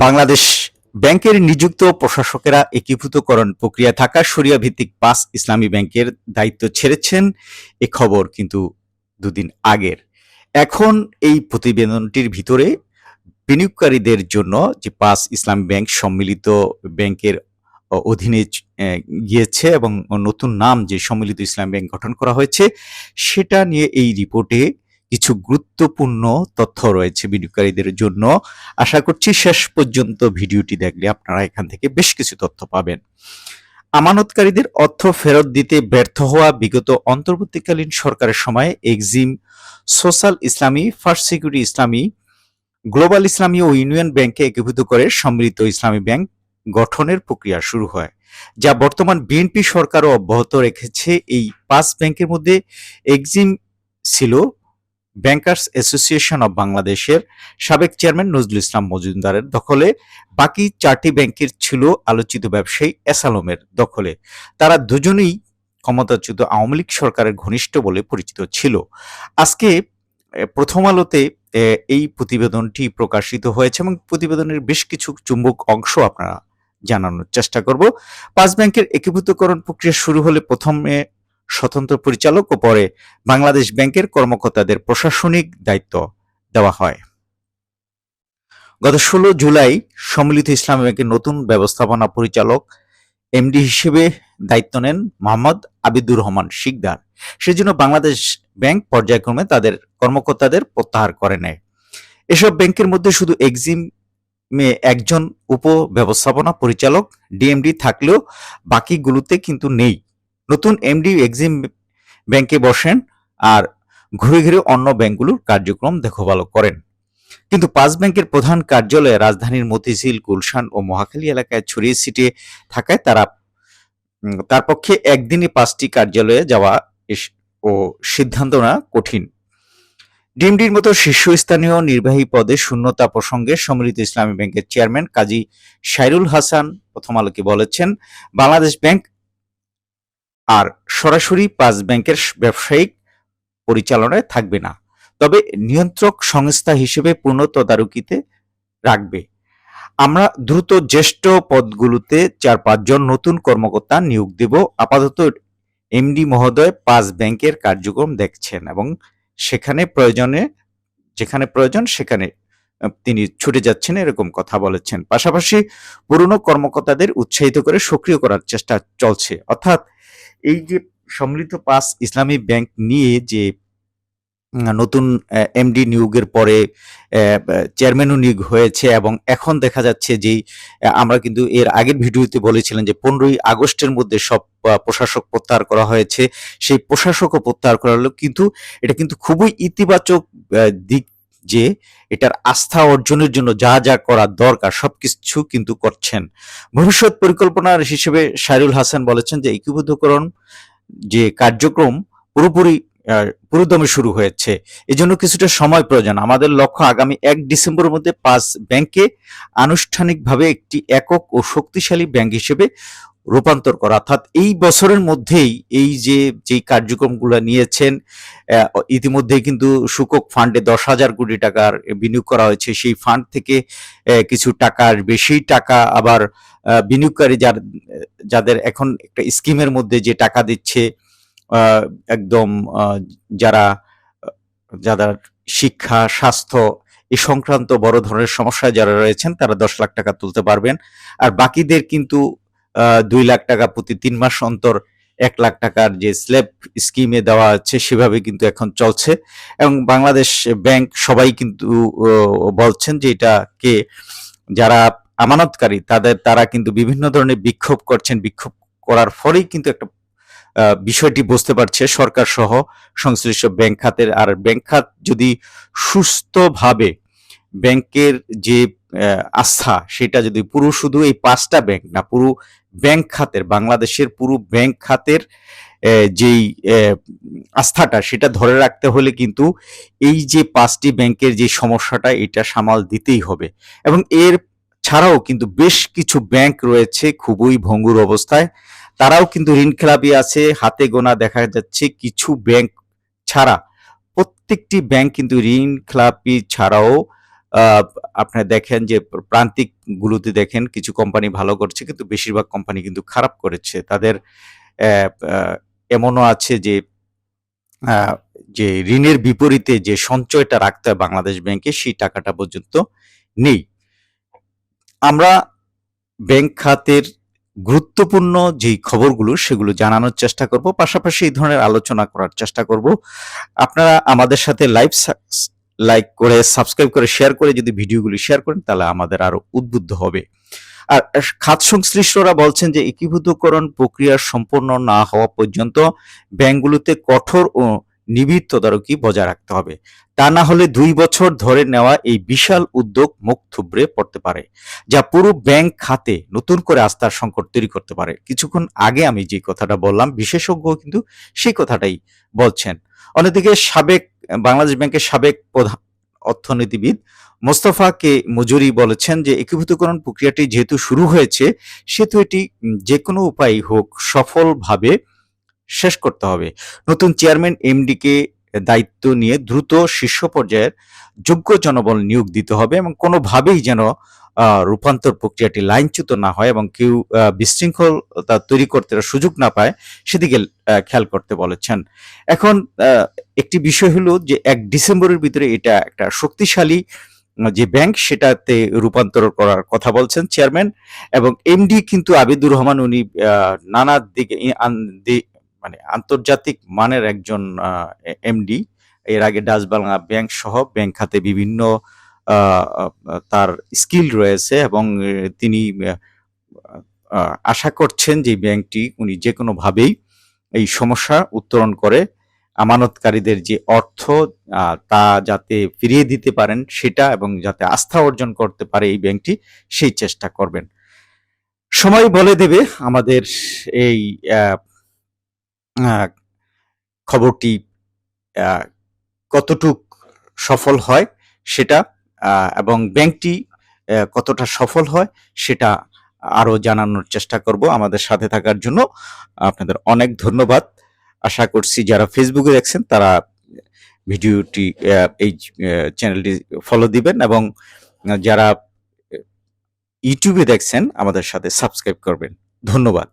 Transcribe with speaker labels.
Speaker 1: বাংলাদেশ ব্যাংকের নিযুক্ত প্রশাসকেরা একীভূতকরণ প্রক্রিয়া থাকা শরিয়া ভিত্তিক ৫ ইসলামী ব্যাংকের দায়িত্ব ছেড়েছেন, এ খবর কিন্তু দুদিন আগের। এখন এই প্রতিবেদনটির ভিতরে বিনিয়োগকারীদের জন্য যে ৫ ইসলামী ব্যাংক সম্মিলিত ব্যাংকের অধীনে গিয়েছে এবং নতুন নাম যে সম্মিলিত ইসলামী ব্যাংক গঠন করা হয়েছে, সেটা নিয়ে এই রিপোর্টে কিছু গুরুত্বপূর্ণ তথ্য রয়েছে বিনিয়োগকারীদের জন্য। আশা করছি শেষ পর্যন্ত ভিডিওটি দেখলে আপনারা এখান থেকে বেশ কিছু তথ্য পাবেন। আমানতকারীদের অর্থ ফেরত দিতে ব্যর্থ হওয়া বিগত অন্তর্বর্তীকালীন সরকারের সময় এক্সিম, সোশ্যাল ইসলামী, ফার্স্ট সিকিউরিটি ইসলামী, গ্লোবাল ইসলামী ও ইউনিয়ন ব্যাংকে একীভূত করে সম্মিলিত ইসলামী ব্যাংক গঠনের প্রক্রিয়া শুরু হয়, যা বর্তমান বিএনপি সরকারও অব্যাহত রেখেছে। এই ৫ ব্যাংকের মধ্যে এক্সিম ছিল ব্যাংকার্স অ্যাসোসিয়েশন অব বাংলাদেশের সাবেক চেয়ারম্যান নজরুল ইসলাম মজুমদারের দখলে। বাকি ৪টি ব্যাংকের ছিল আলোচিত ব্যবসায়ী এসালমের দখলে। তারা দুজনেই ক্ষমতাচ্যুত আওয়ামী লীগ সরকারের ঘনিষ্ঠ বলে পরিচিত ছিল। আজকে প্রথম আলোতে এই প্রতিবেদনটি প্রকাশিত হয়েছে এবং প্রতিবেদনের বেশ কিছু চুম্বক অংশ আপনারা জানানোর চেষ্টা করব। ৫ ব্যাংকের একীভূতকরণ প্রক্রিয়া শুরু হলে প্রথমে স্বতন্ত্র পরিচালক ও পরে বাংলাদেশ ব্যাংকের কর্মকর্তাদের প্রশাসনিক দায়িত্ব দেওয়া হয়। গত ১৬ জুলাই সম্মিলিত ইসলামী ব্যাংকের নতুন ব্যবস্থাপনা পরিচালক এমডি হিসেবে দায়িত্ব নেন মোহাম্মদ আবিদুর রহমান শিকদার। সেজন্য বাংলাদেশ ব্যাংক পর্যায়ক্রমে তাদের কর্মকর্তাদের প্রত্যাহার করে নেয়। এসব ব্যাংকের মধ্যে শুধু এক্সিমে একজন উপ ব্যবস্থাপনা পরিচালক ডিএমডি থাকলেও বাকিগুলোতে কিন্তু নেই। নতুন এমডি এক্সিম ব্যাংকে বসেন আর ঘুরে ঘুরে অন্য ব্যাংকগুলোর কার্যক্রম দেখভাল করেন। কিন্তু ৫ ব্যাংকের প্রধান কার্যালয়ে রাজধানীর মতিঝিল, গুলশান ও মহাখালী এলাকায় ছড়িয়ে ছিটিয়ে থাকায় তার পক্ষে একদিনে ৫টি কার্যালয়ে যাওয়া ও সিদ্ধান্ত নেওয়া কঠিন। ডিএমডির মতো শীর্ষস্থানীয় নির্বাহী পদে শূন্যতা প্রসঙ্গে সম্মিলিত ইসলামী ব্যাংকের চেয়ারম্যান কাজী সাইরুল হাসান প্রথম আলোকে বলেছেন, বাংলাদেশ ব্যাংক আর সরাসরি ৫ ব্যাংকের ব্যবসায়িক পরিচালনায় থাকবে না, তবে নিয়ন্ত্রক সংস্থা হিসেবে পূর্ণ তদারকিতে রাখবে। আমরা দ্রুত জ্যেষ্ঠ পদগুলোতে ৪-৫ জন নতুন কর্মকর্তা নিয়োগ দেব। আপাতত এমডি মহোদয় ৫ ব্যাংকের কার্যক্রম দেখছেন এবং যেখানে প্রয়োজন সেখানে তিনি ছুটে যাচ্ছেন, এরকম কথা বলেছেন। পাশাপাশি পুরনো কর্মকর্তাদের উৎসাহিত করে সক্রিয় করার চেষ্টা চলছে। অর্থাৎ এই যে সম্মিলিত ৫ ইসলামী ব্যাংক নিয়ে যে নতুন এমডি নিয়োগের পরে চেয়ারম্যানও নিয়োগ হয়েছে এবং এখন দেখা যাচ্ছে যে আমরা কিন্তু এর আগের ভিডিওতে বলেছিলেন যে ১৫ই আগস্টের মধ্যে সব প্রশাসক প্রত্যাহার করা হয়েছে। সেই প্রশাসকও প্রত্যাহার করা হলো, কিন্তু এটা কিন্তু খুবই ইতিবাচক দিক যে এটার আস্থা অর্জনের জন্য যা যা করা দরকার সবকিছু কিন্তু করছেন। ভবিষ্যৎ পরিকল্পনার হিসেবে সাইরুল হাসান বলেছেন যে একীভূতকরণ যে কার্যক্রম পুরোদমে শুরু হয়েছে, এজন্য কিছুটা সময় প্রয়োজন। আমাদের লক্ষ্য আগামী ১ ডিসেম্বরের মধ্যে ৫ ব্যাংকে আনুষ্ঠানিকভাবে একটি একক ও শক্তিশালী ব্যাংক হিসেবে রূপান্তর করা। অর্থাৎ এই বছরের মধ্যেই এই যেই কার্যক্রমগুলো নিয়েছেন, ইতিমধ্যেই কিন্তু সূচক ফান্ডে ১০,০০০ কোটি টাকার বিনিয়োগ করা হয়েছে। সেই ফান্ড থেকে কিছু টাকার বেশি টাকা আবার বিনিয়োগকারী যাদের এখন একটা স্কিমের মধ্যে যে টাকা দিচ্ছে, একদম যারা শিক্ষা, স্বাস্থ্য এই সংক্রান্ত বড় ধরনের সমস্যায় যারা রয়েছেন তারা ১০ লাখ টাকা তুলতে পারবেন। আর বাকিদের কিন্তু ২ লাখ টাকা প্রতি ৩ মাস অন্তর ১ লাখ টাকার যে স্ল্যাব স্কিমে দেওয়া হচ্ছে সেভাবে কিন্তু এখন চলছে। এবং বাংলাদেশ ব্যাংক সবাই কিন্তু বলছেন যে এটাকে যারা আমানতকারী তারা কিন্তু বিভিন্ন ধরনের বিক্ষোভ করছেন। বিক্ষোভ করার ফলেই কিন্তু একটা বিষয়টি বুঝতে পারছে সরকার সহ সংশ্লিষ্ট ব্যাংক খাতের। আর ব্যাংক খাত যদি সুস্থভাবে ব্যাংকের যে আস্থা সেটা যদি পুরো শুধু এই ৫টা ব্যাংক না, পুরো ব্যাংক খাতের বাংলাদেশের পুরো ব্যাংক খাতের যেই আস্থাটা সেটা ধরে রাখতে হলে কিন্তু এই যে ৫টি ব্যাংকের যে সমস্যাটা এটা সামাল দিতেই হবে। এবং এর ছাড়াও কিন্তু বেশ কিছু ব্যাংক রয়েছে খুবই ভঙ্গুর অবস্থায়, তারাও কিন্তু ঋণখেলাপি আছে। হাতে গোনা দেখা যাচ্ছে কিছু ব্যাংক ছাড়া প্রত্যেকটি ব্যাংক কিন্তু ঋণখেলাপি ছাড়াও আপনারা দেখেন যে প্রান্তিক গুলোতে দেখেন কিছু কোম্পানি ভালো করছে কিন্তু বেশিরভাগ কোম্পানি কিন্তু খারাপ করেছে। তাদের অ্যা আ এমনও আছে যে আ যে ঋণের বিপরীতে যে সঞ্চয়টা রাখতে হয় বাংলাদেশ ব্যাংকে সেই টাকাটা পর্যন্ত নেই। আমরা ব্যাংক খাতের গুরুত্বপূর্ণ যেই খবরগুলো সেগুলো জানানোর চেষ্টা করব। পাশাপাশি এই ধরনের আলোচনা করার চেষ্টা করব। আপনারা আমাদের সাথে লাইক করে, সাবস্ক্রাইব করে, শেয়ার করে যদি ভিডিওগুলি শেয়ার করেন তাহলে আমাদের আরো উদ্বুদ্ধ হবে। আর খাত সংশ্লিষ্টরা বলছেন যে একীভূতকরণ প্রক্রিয়া সম্পন্ন না হওয়া পর্যন্ত ব্যাংকগুলোতে কঠোর ও নিবিড় তদারকি বজায় রাখতে হবে। তা না হলে ২ বছর ধরে নেওয়া এই বিশাল উদ্যোগ মুখ থুবড়ে পড়তে পারে, যা পুরো ব্যাংক খাতে নতুন করে আস্থার সংকট তৈরি করতে পারে। কিছুক্ষণ আগে আমি যে কথাটা বললাম, বিশেষজ্ঞ কিন্তু সেই কথাটাই বলছেন। অন্যদিকে বাংলাদেশ ব্যাংকের সাবেক প্রধান অর্থনীতিবিদ মোস্তফা কে মজুরি বলেছেন যে একীভূতকরণ প্রক্রিয়াটি যেহেতু শুরু হয়েছে সেহেতু এটি যেকোনো উপায়েই হোক সফলভাবে শেষ করতে হবে। নতুন চেয়ারম্যান এমডি-কে দায়িত্ব নিয়ে দ্রুত শীর্ষ পর্যায়ের যোগ্য জনবল নিয়োগ দিতে হবে এবং কোনোভাবেই যেন রূপান্তর প্রক্রিয়াটি লাইনচ্যুত না হয় এবং কেউ বিশৃঙ্খলতা তৈরি করতে সুযোগ না পায় সেদিকে খেয়াল করতে বলেছেন। এখন একটি বিষয় হলো যে ১ ডিসেম্বরের ভিতরে এটা একটা শক্তিশালী যে ব্যাংক সেটাতে রূপান্তর করার কথা বলছেন চেয়ারম্যান এবং এমডি কিন্তু আবিদুর রহমান উনি নানা দিকে মানে আন্তর্জাতিক মানের একজন এমডি। এর আগে ডাচ বাংলা ব্যাংক সহ ব্যাংক খাতে বিভিন্ন তার স্কিল রয়েছে এবং তিনি আশা করছেন যে ব্যাংকটি উনি যেকোনোভাবেই এই সমস্যা উত্তরণ করে আমানতকারীদের যে অর্থ তা যাতে ফিরিয়ে দিতে পারেন সেটা এবং যাতে আস্থা অর্জন করতে পারে এই ব্যাংকটি সেই চেষ্টা করবেন। সময় বলে দেবে আমাদের এই খবরটি কতটুক সফল হয় সেটা এবং ব্যাংকটি কতটা সফল হয় সেটা আরো জানানোর চেষ্টা করব। আমাদের সাথে থাকার জন্য আপনাদের অনেক ধন্যবাদ। আশা করছি যারা ফেসবুকে দেখছেন তারা ভিডিওটি এই চ্যানেলটি ফলো দিবেন এবং যারা ইউটিউবে দেখছেন আমাদের সাথে সাবস্ক্রাইব করবেন। ধন্যবাদ।